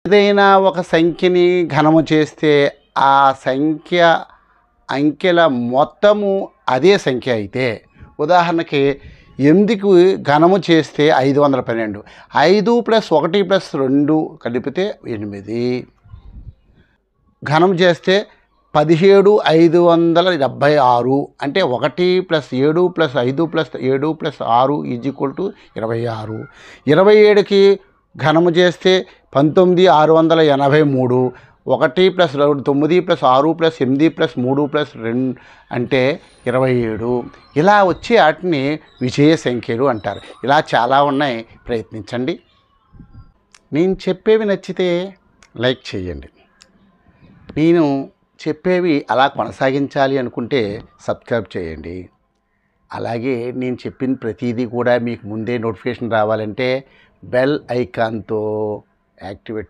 ఏదైనా ఒక సంఖ్యని ఘనము చేస్తే ఆ సంఖ్య అంకెల మొత్తము అదే సంఖ్య అయితే, ఉదాహరణకి 8కి ఘనము చేస్తే 512, 5 + 1 + 2 కలిపితే 8, ఘనం చేస్తే 17,576 అంటే 1 + 7 + 5 + 7 + 6 = 26. 27కి ఘనము చేస్తే 19,683, 1 + 9 + 6 + 8 + 3 + 2 అంటే 27. ఇలా వచ్చే వాటిని విజయ సంఖ్యలు అంటారు. ఇలా చాలా ఉన్నాయి, ప్రయత్నించండి. నేను చెప్పేవి నచ్చితే లైక్ చేయండి. నేను చెప్పేవి అలా కొనసాగించాలి అనుకుంటే సబ్స్క్రైబ్ చేయండి. అలాగే నేను చెప్పిన ప్రతిదీ కూడా మీకు ముందే నోటిఫికేషన్ రావాలంటే బెల్ ఐకాన్తో యాక్టివేట్